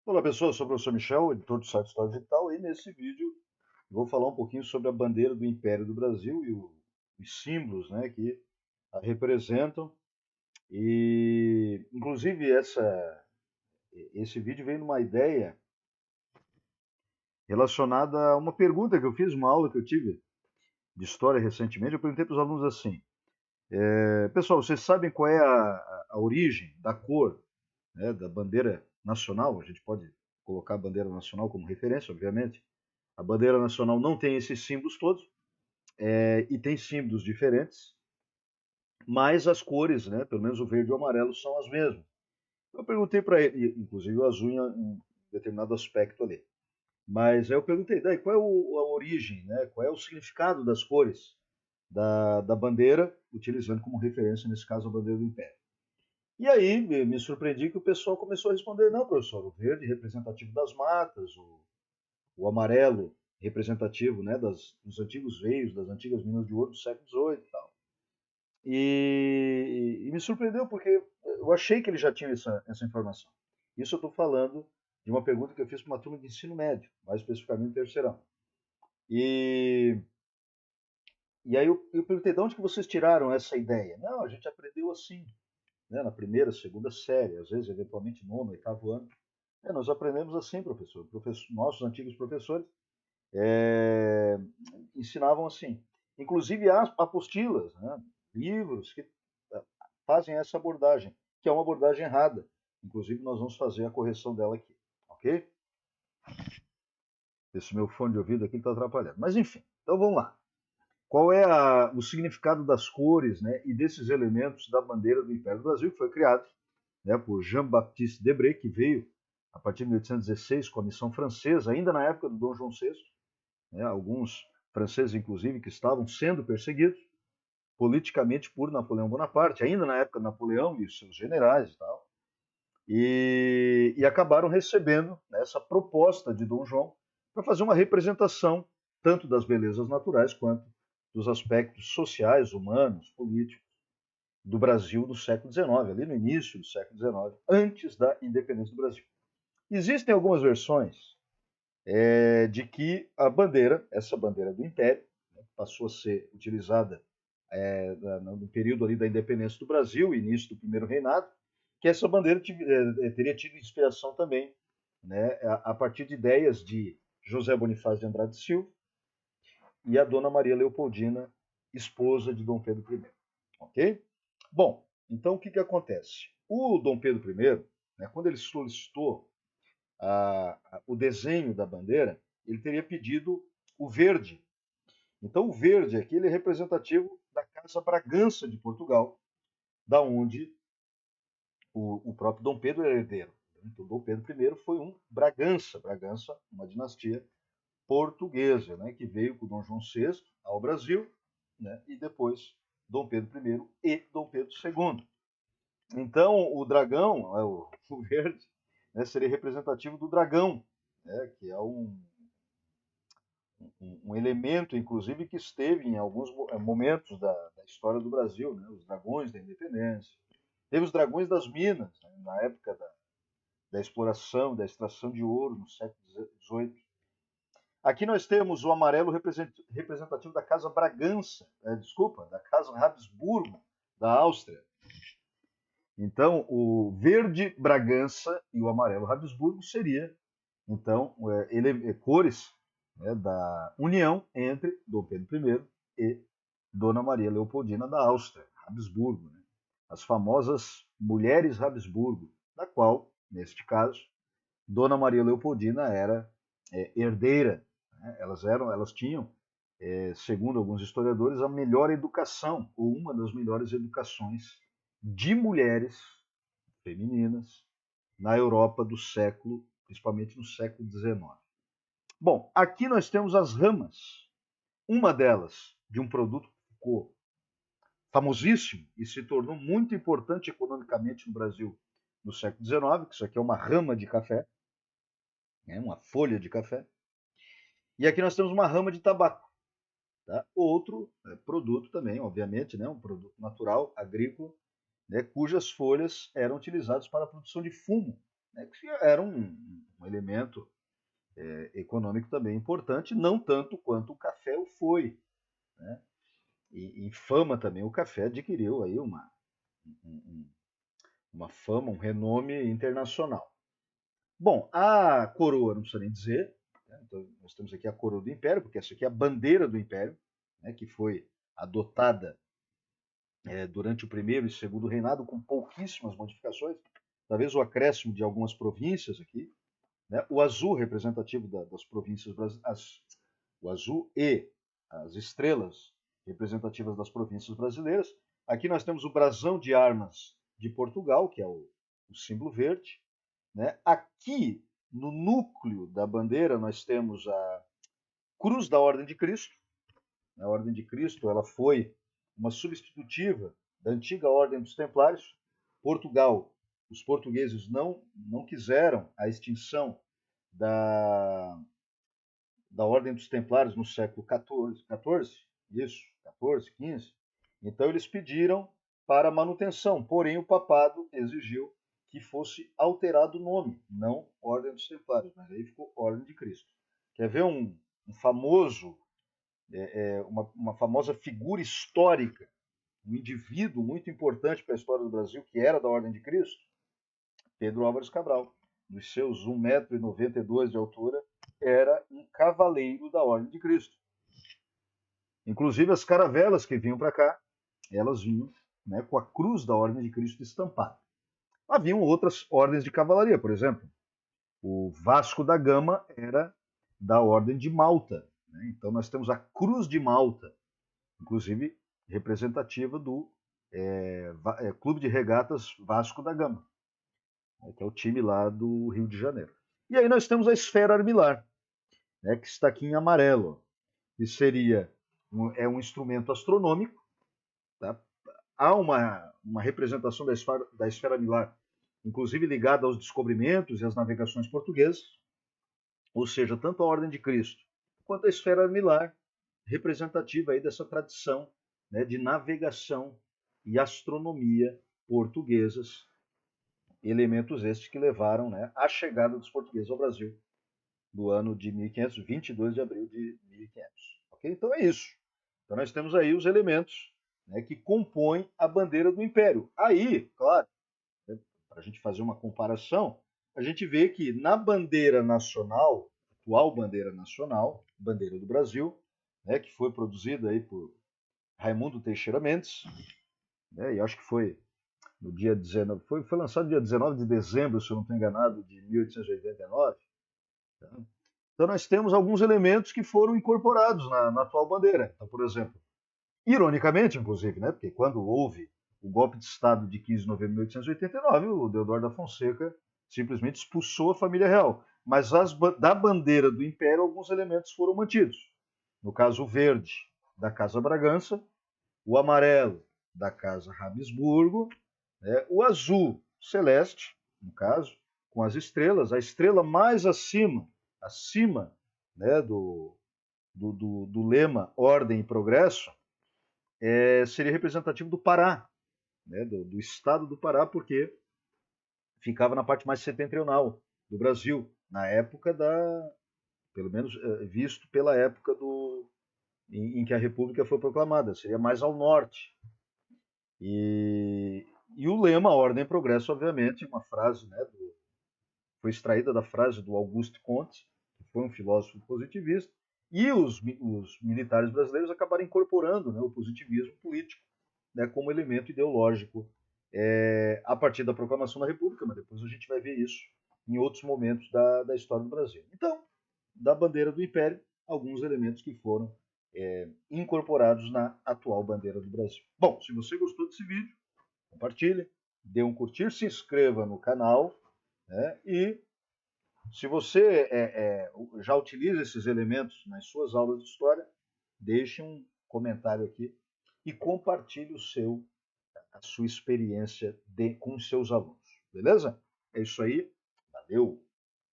Olá pessoal, eu sou o professor Michel, editor do site História Digital, e nesse vídeo vou falar um pouquinho sobre a bandeira do Império do Brasil e os símbolos, né, que a representam. E inclusive esse vídeo vem numa ideia relacionada a uma pergunta que eu fiz, uma aula que eu tive de história recentemente. Eu perguntei para os alunos assim: pessoal, vocês sabem qual é a origem da cor, né, da bandeira nacional? A gente pode colocar a bandeira nacional como referência, obviamente. A bandeira nacional não tem esses símbolos todos, e tem símbolos diferentes, mas as cores, né, pelo menos o verde e o amarelo, são as mesmas. Eu perguntei para ele, inclusive o azul em um determinado aspecto ali. Mas aí eu perguntei, daí, qual é a origem, né, qual é o significado das cores da bandeira, utilizando como referência, nesse caso, a bandeira do Império. E aí me surpreendi que o pessoal começou a responder, não, professor, o verde representativo das matas, o amarelo representativo, né, dos antigos veios, das antigas minas de ouro do século XVIII e tal. E me surpreendeu porque eu achei que ele já tinha essa informação. Isso eu estou falando de uma pergunta que eu fiz para uma turma de ensino médio, mais especificamente terceirão. E, e aí eu perguntei, de onde que vocês tiraram essa ideia? Não, a gente aprendeu assim, né, na primeira, segunda série, às vezes, eventualmente, nono, oitavo ano. Nós aprendemos assim, nossos antigos professores é, ensinavam assim. Inclusive há apostilas, né, livros que fazem essa abordagem, que é uma abordagem errada. Inclusive nós vamos fazer a correção dela aqui, ok? Esse meu fone de ouvido aqui está atrapalhando. Mas enfim, então vamos lá. Qual é o significado das cores, né, e desses elementos da bandeira do Império do Brasil, que foi criado, né, por Jean-Baptiste Debré, que veio a partir de 1816 com a missão francesa, ainda na época do Dom João VI, né, alguns franceses, inclusive, que estavam sendo perseguidos politicamente por Napoleão Bonaparte, ainda na época de Napoleão e os seus generais e tal, e acabaram recebendo, né, essa proposta de Dom João para fazer uma representação tanto das belezas naturais quanto dos aspectos sociais, humanos, políticos do Brasil do século XIX, ali no início do século XIX, antes da independência do Brasil. Existem algumas versões de que a bandeira, essa bandeira do Império, né, passou a ser utilizada no período ali da independência do Brasil, início do primeiro reinado, que essa bandeira teria tido inspiração também, né, a partir de ideias de José Bonifácio de Andrade Silva e a dona Maria Leopoldina, esposa de Dom Pedro I. Ok? Bom, então o que, que acontece? O Dom Pedro I, né, quando ele solicitou o desenho da bandeira, ele teria pedido o verde. Então o verde aqui ele é representativo da Casa Bragança de Portugal, da onde o próprio Dom Pedro era herdeiro. Então Dom Pedro I foi um Bragança, uma dinastia portuguesa, né, que veio com Dom João VI ao Brasil, né, e depois Dom Pedro I e Dom Pedro II. Então o dragão, o verde, né, seria representativo do dragão, né, que é um elemento, inclusive, que esteve em alguns momentos da história do Brasil, né, os dragões da independência. Teve os dragões das minas, né, na época da exploração, da extração de ouro, no século XVIII. Aqui nós temos o amarelo representativo da Casa Bragança, da Casa Habsburgo, da Áustria. Então, o verde Bragança e o amarelo Habsburgo seria, então, cores, né, da união entre Dom Pedro I e Dona Maria Leopoldina da Áustria, Habsburgo, né? As famosas mulheres Habsburgo, da qual, neste caso, Dona Maria Leopoldina era herdeira. Né? Elas tinham, segundo alguns historiadores, a melhor educação, ou uma das melhores educações de mulheres femininas na Europa do século, principalmente no século XIX. Bom, aqui nós temos as ramas. Uma delas, de um produto que ficou famosíssimo e se tornou muito importante economicamente no Brasil no século XIX, que isso aqui é uma rama de café, né, uma folha de café. E aqui nós temos uma rama de tabaco. Tá? Outro produto também, obviamente, né, um produto natural, agrícola, né, cujas folhas eram utilizadas para a produção de fumo, né, que era um elemento econômico também importante, não tanto quanto o café o foi, né? E fama também, o café adquiriu aí uma fama, um renome internacional. Bom, a coroa, não precisa nem dizer, né? Então, nós temos aqui a coroa do Império, porque essa aqui é a bandeira do Império, né, que foi adotada durante o primeiro e segundo reinado, com pouquíssimas modificações, talvez o acréscimo de algumas províncias aqui, né? O azul representativo das províncias brasileiras, o azul e as estrelas representativas das províncias brasileiras. Aqui nós temos o brasão de armas de Portugal, que é o símbolo verde, né? Aqui no núcleo da bandeira nós temos a Cruz da Ordem de Cristo. A Ordem de Cristo ela foi uma substitutiva da antiga Ordem dos Templários. Portugal, os portugueses não quiseram a extinção da Ordem dos Templários no século XIV, isso, 14, 15. Então eles pediram para manutenção, porém o papado exigiu que fosse alterado o nome, não Ordem dos Templários, mas aí ficou Ordem de Cristo. Quer ver um famoso, uma famosa figura histórica, um indivíduo muito importante para a história do Brasil, que era da Ordem de Cristo? Pedro Álvares Cabral, nos seus 1,92 m de altura, era um cavaleiro da Ordem de Cristo. Inclusive as caravelas que vinham para cá, elas vinham, né, com a cruz da Ordem de Cristo estampada. Haviam outras ordens de cavalaria, por exemplo, o Vasco da Gama era da Ordem de Malta, né? Então nós temos a Cruz de Malta, inclusive representativa do Clube de Regatas Vasco da Gama, que é o time lá do Rio de Janeiro. E aí nós temos a esfera armilar, né, que está aqui em amarelo, que seria um instrumento astronômico. Tá? Há uma representação da esfera armilar, inclusive ligada aos descobrimentos e às navegações portuguesas, ou seja, tanto a Ordem de Cristo quanto a esfera armilar, representativa aí dessa tradição, né, de navegação e astronomia portuguesas, elementos estes que levaram, né, à chegada dos portugueses ao Brasil do ano de 1500, 22 de abril de 1500. Okay? Então é isso. Então nós temos aí os elementos, né, que compõem a bandeira do Império. Aí, claro, né, para a gente fazer uma comparação, a gente vê que na bandeira nacional, atual bandeira nacional, bandeira do Brasil, né, que foi produzida aí por Raimundo Teixeira Mendes, né, e acho que foi no dia 19, foi lançado no dia 19 de dezembro, se eu não estou enganado, de 1889. Tá? Então nós temos alguns elementos que foram incorporados na atual bandeira. Então, por exemplo, ironicamente, inclusive, né, porque quando houve o golpe de Estado de 15 de novembro de 1889, o Deodoro da Fonseca simplesmente expulsou a família real. Mas da bandeira do Império, alguns elementos foram mantidos. No caso, o verde, da Casa Bragança, o amarelo, da Casa Habsburgo, né, o azul celeste, no caso, com as estrelas, a estrela mais acima, né, do lema Ordem e Progresso, seria representativo do Pará, né, do estado do Pará, porque ficava na parte mais setentrional do Brasil, na época pelo menos visto pela época em que a República foi proclamada, seria mais ao norte. E o lema Ordem e Progresso, obviamente, uma frase, né, foi extraída da frase do Auguste Comte, que foi um filósofo positivista, e os militares brasileiros acabaram incorporando, né, o positivismo político, né, como elemento ideológico a partir da proclamação da República, mas depois a gente vai ver isso em outros momentos da história do Brasil. Então, da bandeira do Império, alguns elementos que foram incorporados na atual bandeira do Brasil. Bom, se você gostou desse vídeo, compartilhe, dê um curtir, se inscreva no canal, né, e se você já utiliza esses elementos nas suas aulas de história, deixe um comentário aqui e compartilhe a sua experiência com seus alunos. Beleza? É isso aí. Valeu!